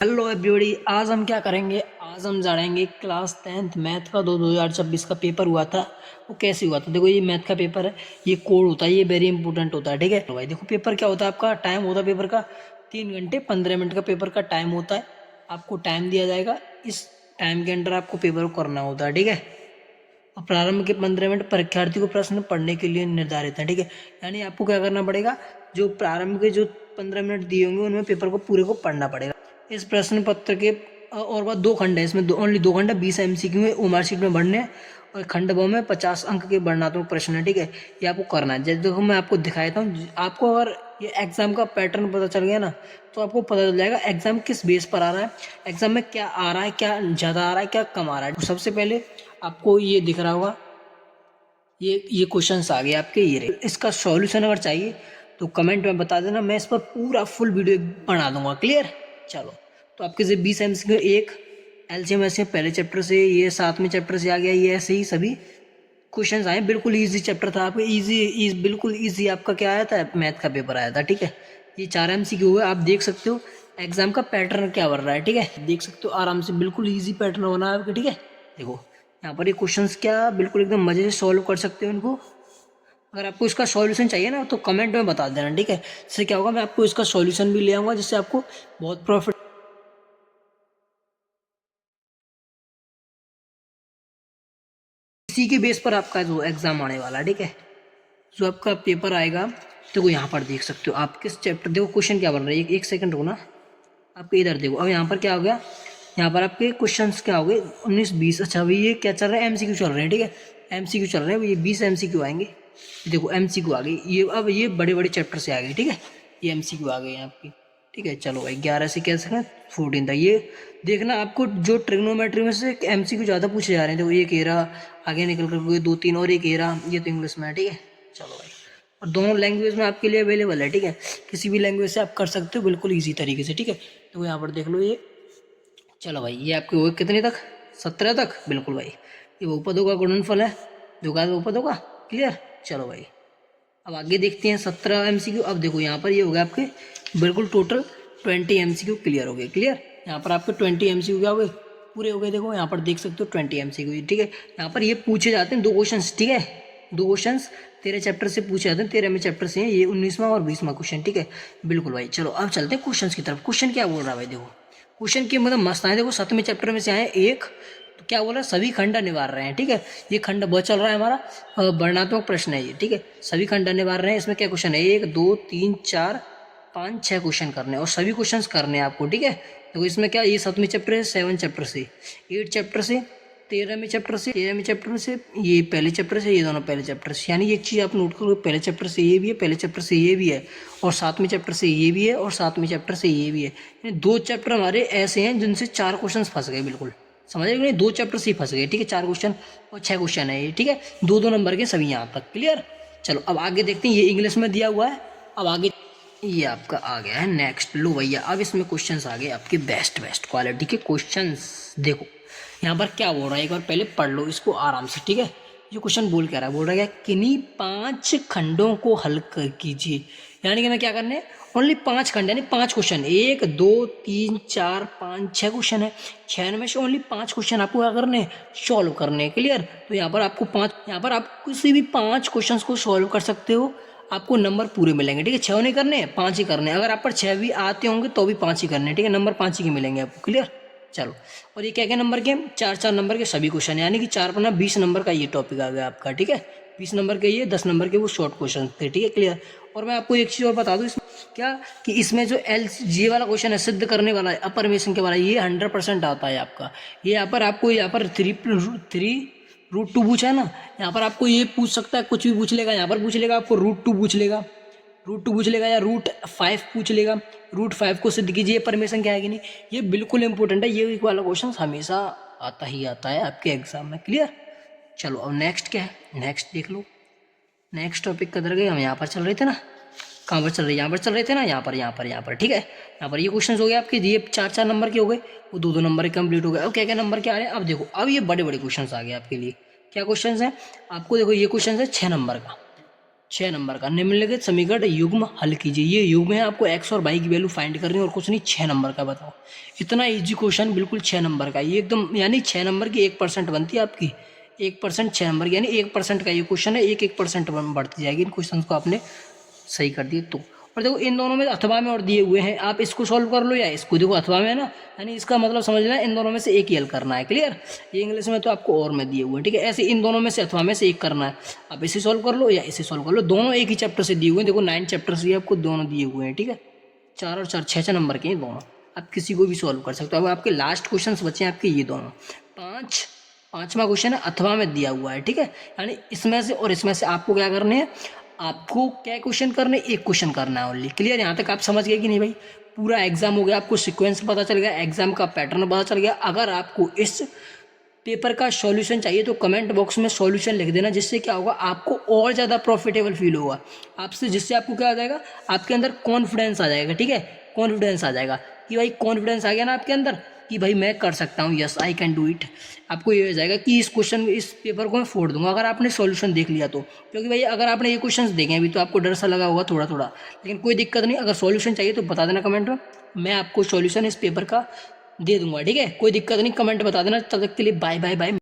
Hello everybody, आज हम क्या करेंगे। आज हम जानेंगे क्लास 10th मैथ का 2026 का पेपर हुआ था वो कैसे हुआ था। देखो, ये मैथ का पेपर है, ये कोड होता है, ये वेरी इंपॉर्टेंट होता है। ठीक है तो भाई देखो, पेपर क्या होता है, आपका टाइम होता है पेपर का 3 घंटे 15 मिनट का पेपर का टाइम होता है। आपको टाइम दिया जाएगा, इस टाइम के अंदर आपको पेपर को करना होता है। ठीक है, और प्रारंभ के 15 मिनट परीक्षार्थी को प्रश्न पढ़ने के लिए निर्धारित है। ठीक है, यानी आपको क्या करना पड़ेगा, जो प्रारंभ के जो 15 मिनट दिए होंगे उनमें पेपर को पूरे को पढ़ना पड़ेगा। इस प्रश्न पत्र के और बाद 2 खंड है, इसमें ओनली 2 खंड है, 20 MCQ है, मार्कशीट में बढ़ने हैं, और खंड ब में 50 अंक के वर्णनात्मक प्रश्न है। ठीक है, ये आपको करना है। जैसे देखो, मैं आपको दिखाता हूँ, आपको अगर ये एग्जाम का पैटर्न पता चल गया ना, तो आपको पता चल जाएगा एग्जाम किस बेस पर आ रहा है, एग्जाम में क्या आ रहा है, क्या ज़्यादा आ रहा है, क्या कम आ रहा है। तो सबसे पहले आपको ये दिख रहा होगा, ये क्वेश्चंस आ गए आपके। ये रहे, इसका सॉल्यूशन अगर चाहिए तो कमेंट में बता देना, मैं इस पर पूरा फुल वीडियो बना दूंगा। क्लियर, चलो। तो आपके से 20 MCQ एक एलसीएम ऐसे पहले चैप्टर से, ये 7वें चैप्टर से आ गया, ये ऐसे ही सभी क्वेश्चंस आए। बिल्कुल इजी चैप्टर था आपका, बिल्कुल इजी आपका क्या आया था, मैथ का पेपर आया था। ठीक है, ये 4 MCQ हुए, आप देख सकते हो एग्जाम का पैटर्न क्या बन रहा है। ठीक है, देख सकते हो आराम से, बिल्कुल ईजी पैटर्न बना है आपका। ठीक है, देखो यहाँ पर ये क्वेश्चंस क्या बिल्कुल एकदम मजे से सॉल्व कर सकते हो इनको। अगर आपको इसका सॉल्यूशन चाहिए ना, तो कमेंट में बता देना। ठीक है, इससे क्या होगा, मैं आपको इसका सॉल्यूशन भी ले आऊंगा, जिससे आपको बहुत प्रॉफिट, इसी के बेस पर आपका जो एग्जाम आने वाला है। ठीक है, जो आपका पेपर आएगा, तो यहाँ पर देख सकते हो आप किस चैप्टर, देखो क्वेश्चन क्या बन रहा है, एक सेकंड रुको ना। आपके इधर देखो, अब यहाँ पर क्या हो गया, यहाँ पर आपके क्वेश्चंस क्या हो गए, 19 20। अच्छा, अभी ये क्या चल रहा है, MCQ चल रहे हैं। ठीक है, MCQ चल रहे हैं, ये 20 MCQ आएंगे। देखो MCQ आ गई, ये अब ये बड़े बड़े चैप्टर से आ गई। ठीक है, ये MCQ आ गए हैं आपकी। ठीक है, चलो भाई 11 से कैसे हैं 14 तक। ये देखना, आपको जो ट्रिग्नोमेट्री में से MCQ ज़्यादा पूछे जा रहे हैं। देखो एक एरा आगे निकल कर 2 3 और एक एरा, ये तो इंग्लिश में है। ठीक है, चलो भाई, और दोनों लैंग्वेज में आपके लिए अवेलेबल है। ठीक है, किसी भी लैंग्वेज से आप कर सकते हो बिल्कुल ईजी तरीके से। ठीक है, तो यहाँ पर देख लो ये, चलो भाई, ये आपके हो कितने तक, 17 तक। बिल्कुल भाई, ये बहुपदों का गुणनफल है, द्विघात बहुपदों का। क्लियर, चलो भाई, अब आगे देखते हैं 17 MCQ। अब देखो यहाँ पर ये हो गया आपके बिल्कुल टोटल 20 MCQ क्लियर हो गए। क्लियर, यहाँ पर आपके 20 MCQ क्या हो गए, पूरे हो गए। देखो यहाँ पर देख सकते हो 20 MCQ। ठीक है, यहाँ पर ये पूछे जाते हैं 2 क्वेश्चन। ठीक है, 2 क्वेश्चन 13 चैप्टर से पूछे जाते हैं, 13वें चैप्टर से हैं ये, 19वां और 20वां क्वेश्चन। ठीक है, बिल्कुल भाई, चलो अब चलते हैं क्वेश्चन की तरफ। क्वेश्चन क्या बोल रहा है भाई, देखो क्वेश्चन की मतलब मस्त आए। देखो 7वें चैप्टर में से आए एक, तो क्या बोला, सभी खंड निवार रहे हैं। ठीक है, ये खंड ब चल रहा है हमारा, वर्णनात्मक प्रश्न है ये। ठीक है, सभी खंड निवार रहे हैं। इसमें क्या क्वेश्चन है, 1 2 3 4 5 6 क्वेश्चन करने हैं, और सभी क्वेश्चंस करने हैं आपको। ठीक है, देखो इसमें क्या, ये 7वें चैप्टर है, 7 चैप्टर से, 8 चैप्टर से, 13वें चैप्टर से, 13वें चैप्टर से, ये पहले चैप्टर से, ये दोनों पहले चैप्टर से। यानी एक चीज़ आप नोट करो, पहले चैप्टर से ये भी है, पहले चैप्टर से ये भी है, और 7वें चैप्टर से ये भी है, और 7वें चैप्टर से ये भी है। यानी 2 चैप्टर हमारे ऐसे हैं जिनसे 4 क्वेश्चन फंस गए। बिल्कुल समझ रहे नहीं, 2 चैप्टर से ही फंस गए। ठीक है, 4 क्वेश्चन और 6 क्वेश्चन है ये। ठीक है, 2 2 नंबर के सभी यहाँ तक। क्लियर, चलो अब आगे देखते हैं, ये इंग्लिश में दिया हुआ है। अब आगे ये आपका आ गया है नेक्स्ट। लो भैया, अब इसमें क्वेश्चंस आ गए आपके बेस्ट क्वालिटी के क्वेश्चंस। देखो यहाँ पर क्या बोल रहा है, एक बार पहले पढ़ लो इसको आराम से। ठीक है, ये क्वेश्चन बोल क्या रहा है, बोल रहा है किन्हीं 5 खंडों को हल कीजिए। यानी कि मैं क्या करने, ओनली 5 खंड, यानी 5 क्वेश्चन, 1 2 3 4 5 6 क्वेश्चन है। 6 में से ओनली 5 क्वेश्चन आपको क्या करने, सॉल्व करने। क्लियर, तो यहाँ पर आपको 5, यहाँ पर आप किसी भी 5 क्वेश्चन को सॉल्व कर सकते हो, आपको नंबर पूरे मिलेंगे। ठीक है, 6 नहीं करने, 5 ही करने। अगर आप पर 6 भी आते होंगे तो भी 5 ही करने। ठीक है, नंबर 5 ही के मिलेंगे आपको। क्लियर, चलो। और ये क्या क्या नंबर के, 4 4 नंबर के सभी क्वेश्चन, यानी कि 4 पन्ना 20 नंबर का ये टॉपिक आ गया आपका। ठीक है, 20 नंबर के ये, 10 नंबर के वो शॉर्ट क्वेश्चन थे। ठीक है, क्लियर। और मैं आपको एक चीज़ और बता दूँ इसमें क्या, कि इसमें जो जी वाला क्वेश्चन है, सिद्ध करने वाला है, अपरमेशन के वाला, ये 100% आता है आपका। ये यहाँ पर आपको, यहाँ पर 3√2 पूछा है ना, यहाँ पर आपको ये पूछ सकता है, कुछ भी पूछ लेगा। यहाँ पर पूछ लेगा आपको √2 पूछ लेगा, √2 पूछ लेगा, या √5 पूछ लेगा। √5 को सिद्ध कीजिए, परमिशन क्या है कि नहीं। ये बिल्कुल इंपॉर्टेंट है, ये वाला क्वेश्चन हमेशा आता ही आता है आपके एग्जाम में। क्लियर, चलो अब नेक्स्ट क्या है, नेक्स्ट देख लो। नेक्स्ट टॉपिक कदर गए, हम यहाँ पर चल रहे थे ना, कहाँ पर चल रहे, यहाँ पर चल रहे थे ना, यहाँ पर। ठीक है, यहाँ पर ये क्वेश्चन हो गए आपके, ये 4 4 नंबर के हो गए, वो 2 2 नंबर के कंप्लीट हो गए। अब क्या क्या नंबर के आ रहे हैं, अब देखो, अब ये बड़े बड़े क्वेश्चन आ गए आपके लिए। क्या क्वेश्चन है आपको, देखो ये क्वेश्चन है 6 नंबर का। 6 नंबर का निम्नलिखित समीकरण युग्म हल कीजिए। ये युग्म है, आपको x और y की वैल्यू फाइंड करनी है और कुछ नहीं। 6 नंबर का बताओ। इतना इजी क्वेश्चन, बिल्कुल 6 नंबर का, ये एकदम यानी 6 नंबर की 1% बनती है आपकी। 1% 6 नंबर की, यानी 1% का ये क्वेश्चन है, 1% बढ़ती जाएगी इन क्वेश्चन को आपने सही कर दिए तो। और देखो इन दोनों में अथवा में और दिए हुए हैं, आप इसको सॉल्व कर लो या इसको। देखो अथवा में है ना, यानी इसका मतलब समझ लेना इन दोनों में से एक ही हल करना है। क्लियर? ये इंग्लिश में तो आपको और में दिए हुए हैं, ठीक है। ऐसे इन दोनों में से अथवा में से एक करना है। आप इसे सॉल्व कर लो या इसे सॉल्व कर लो, दोनों एक ही चैप्टर से दिए हुए हैं। देखो 9 चैप्टर्स भी आपको दोनों दिए हुए हैं, ठीक है। 4 और 4 6 नंबर के हैं दोनों, आप किसी को भी सॉल्व कर सकते हो। अब आपके लास्ट क्वेश्चन बचे हैं आपके ये दोनों। पांचवा क्वेश्चन है अथवा में दिया हुआ है, ठीक है। यानी इसमें से और इसमें से आपको क्या करने हैं, आपको क्या क्वेश्चन करने, एक क्वेश्चन करना है ओनली। क्लियर? यहाँ तक आप समझ गए कि नहीं भाई? पूरा एग्जाम हो गया, आपको सीक्वेंस पता चल गया, एग्जाम का पैटर्न पता चल गया। अगर आपको इस पेपर का सॉल्यूशन चाहिए तो कमेंट बॉक्स में सॉल्यूशन लिख देना, जिससे क्या होगा, आपको और ज़्यादा प्रॉफिटेबल फील होगा आपसे, जिससे आपको क्या आ जाएगा, आपके अंदर कॉन्फिडेंस आ जाएगा, ठीक है। कॉन्फिडेंस आ जाएगा कि भाई, कॉन्फिडेंस आ गया ना आपके अंदर कि भाई मैं कर सकता हूँ, yes I can do it. आपको ये हो जाएगा कि इस पेपर को मैं फोड़ दूंगा अगर आपने सॉल्यूशन देख लिया तो। क्योंकि भाई अगर आपने ये क्वेश्चंस देखे अभी तो आपको डर सा लगा होगा थोड़ा थोड़ा, लेकिन कोई दिक्कत नहीं। अगर सॉल्यूशन चाहिए तो बता देना कमेंट में, मैं आपको सॉल्यूशन इस पेपर का दे दूंगा, ठीक है। कोई दिक्कत नहीं, कमेंट बता देना। तब तक के लिए बाय बाय बाय।